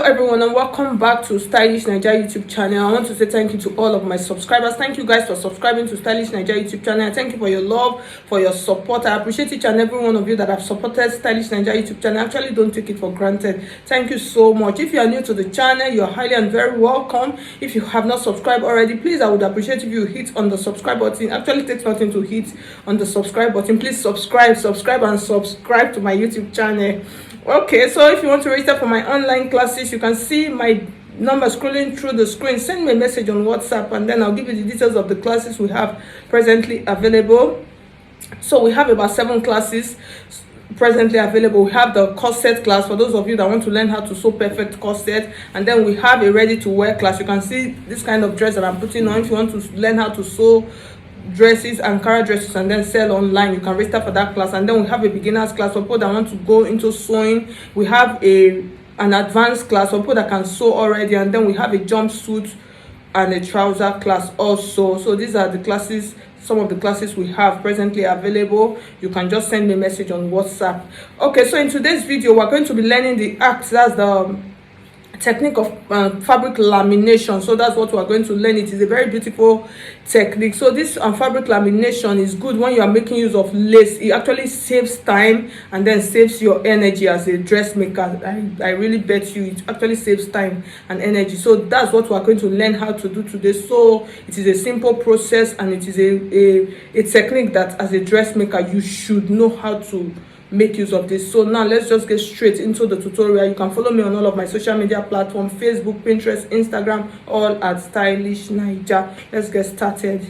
everyone, and welcome back to Stylish Naija YouTube channel. I want to say thank you to all of my subscribers. Thank you guys for subscribing to Stylish Naija YouTube channel. Thank you for your love, for your support. I appreciate each and every one of you that have supported Stylish Naija YouTube channel. I actually don't take it for granted. Thank you so much. If you are new to the channel, you're highly and very welcome. If you have not subscribed already, please, I would appreciate if you hit on the subscribe button. It actually takes nothing to hit on the subscribe button. Please subscribe and subscribe to my YouTube channel. Okay, so if you want to register for my online classes, you can see my number scrolling through the screen. Send me a message on WhatsApp, and then I'll give you the details of the classes we have presently available. So we have about 7 classes presently available. We have the corset class for those of you that want to learn how to sew perfect corset, and then we have a ready to wear class. You can see this kind of dress that I'm putting on. If you want to learn how to sew dresses, Ankara dresses, and then sell online, you can register for that class. And then we have a beginners class for people that want to go into sewing. We have an advanced class for people that can sew already, and then we have a jumpsuit and a trouser class also. So these are the classes, some of the classes we have presently available. You can just send me a message on WhatsApp. Okay, so in today's video we're going to be learning the act, that's the technique of fabric lamination. So that's what we're going to learn. It is a very beautiful technique. So this fabric lamination is good when you are making use of lace. It actually saves time and then saves your energy as a dressmaker. I really bet you it actually saves time and energy. So that's what we're going to learn how to do today. So it is a simple process, and it is a technique that as a dressmaker you should know how to make use of this. So now let's just get straight into the tutorial. You can follow me on all of my social media platforms: Facebook, Pinterest, Instagram, all at Stylish Naija. Let's get started.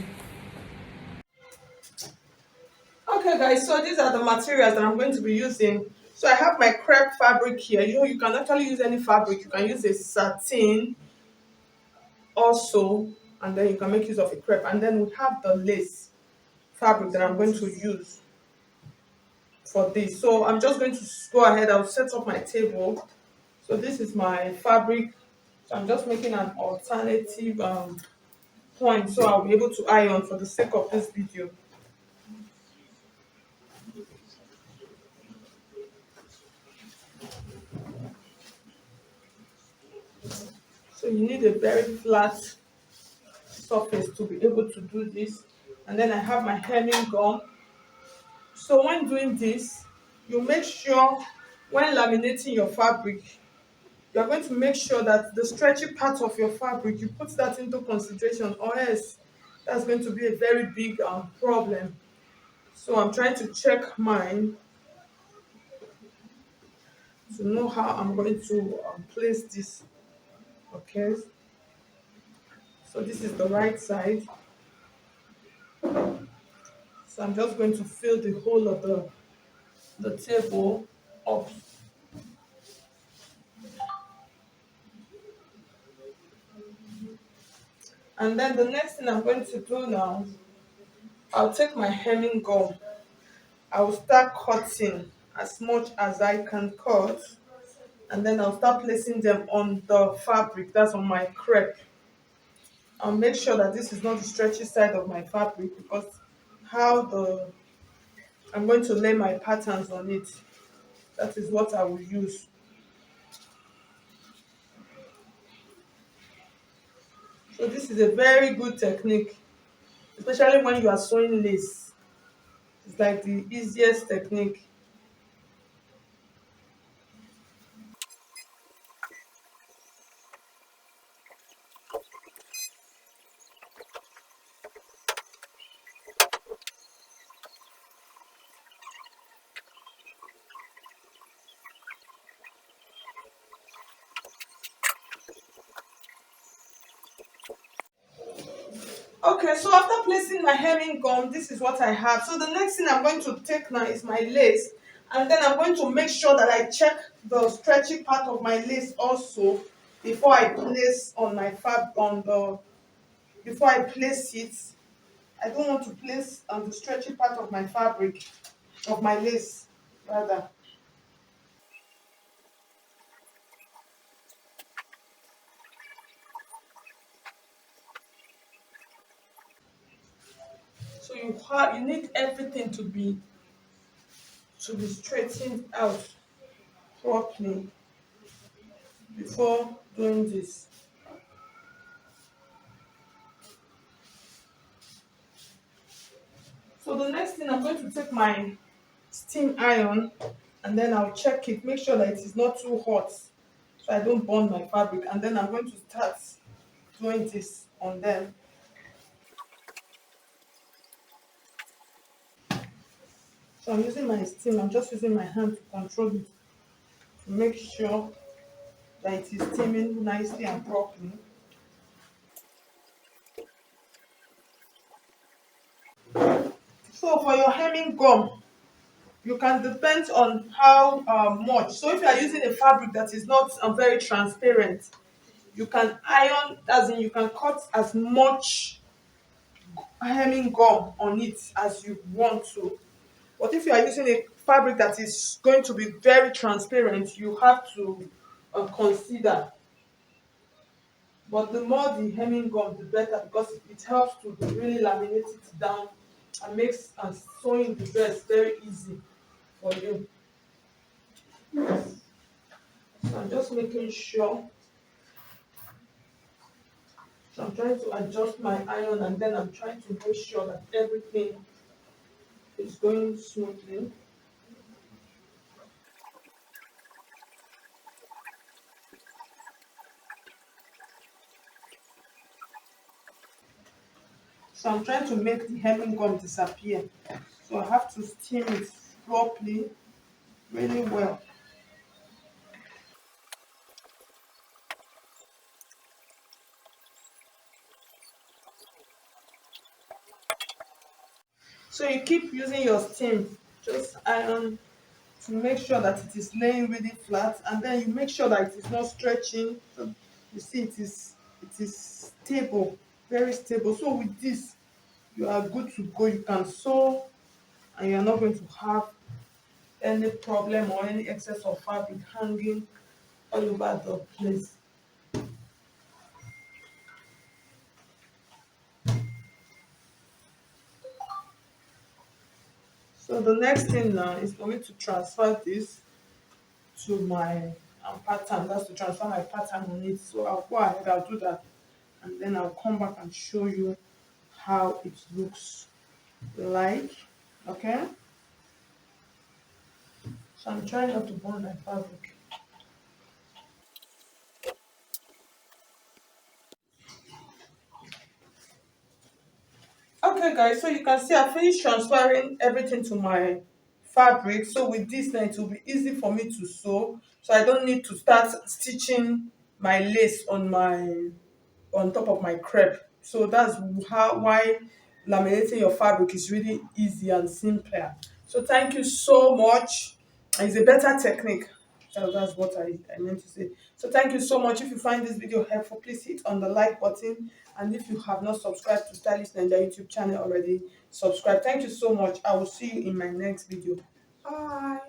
Okay guys, so these are the materials that I'm going to be using. So I have my crepe fabric here. You can actually use any fabric. You can use a satin also, and then you can make use of a crepe. And then we have the lace fabric that I'm going to use for this. So I'm just going to go ahead. I'll set up my table. So this is my fabric. So I'm just making an alternative point so I'll be able to iron for the sake of this video. So you need a very flat surface to be able to do this. And then I have my hemming gum. So when doing this, you make sure when laminating your fabric, you're going to make sure that the stretchy part of your fabric, you put that into consideration, or else that's going to be a very big problem. So I'm trying to check mine to know how I'm going to place this. Okay, so this is the right side. So I'm just going to fill the whole of the table up. And then the next thing I'm going to do now, I'll take my hemming gum. I will start cutting as much as I can cut, and then I'll start placing them on the fabric, that's on my crepe. I'll make sure that this is not the stretchy side of my fabric, because I'm going to lay my patterns on it, that is what I will use. So this is a very good technique, especially when you are sewing lace. It's like the easiest technique. Okay, so after placing my hemming gum, this is what I have. So the next thing I'm going to take now is my lace, and then I'm going to make sure that I check the stretchy part of my lace also before I place on my before I place it. I don't want to place on the stretchy part of my fabric, of my lace rather. So you need everything to be straightened out properly. before doing this. So the next thing, I'm going to take my steam iron and then I'll check it, make sure that it is not too hot so I don't burn my fabric, and then I'm going to start doing this on them. So I'm using my steam, I'm just using my hand to control it to make sure that it is steaming nicely and properly. So for your hemming gum, you can depend on how much. So if you are using a fabric that is not very transparent, you can iron, as in you can cut as much hemming gum on it as you want to. But if you are using a fabric that is going to be very transparent, you have to consider. But the more the hemming gum, the better, because it helps to really laminate it down and makes sewing the dress very easy for you. So I'm just making sure. So I'm trying to adjust my iron and then I'm trying to make sure that everything is going smoothly. So I'm trying to make the hemming gum disappear. So I have to steam it properly, really well. So you keep using your steam, just iron to make sure that it is laying really flat, and then you make sure that it is not stretching. So you see it is stable, very stable. So with this, you are good to go. You can sew and you're not going to have any problem or any excess of fabric hanging all over the place. So the next thing now is for me to transfer this to my pattern. That's to transfer my pattern on it. So I'll go ahead, I'll do that, and then I'll come back and show you how it looks like. Okay, so I'm trying not to burn my fabric. Okay guys, so you can see I finished transferring everything to my fabric. So with this now it will be easy for me to sew, so I don't need to start stitching my lace on top of my crepe. So that's how why laminating your fabric is really easy and simpler. So thank you so much. It's a better technique. That's what I meant to say. So thank you so much. If you find this video helpful, please hit on the like button. And if you have not subscribed to Stylish Naija YouTube channel already, subscribe. Thank you so much. I will see you in my next video. Bye.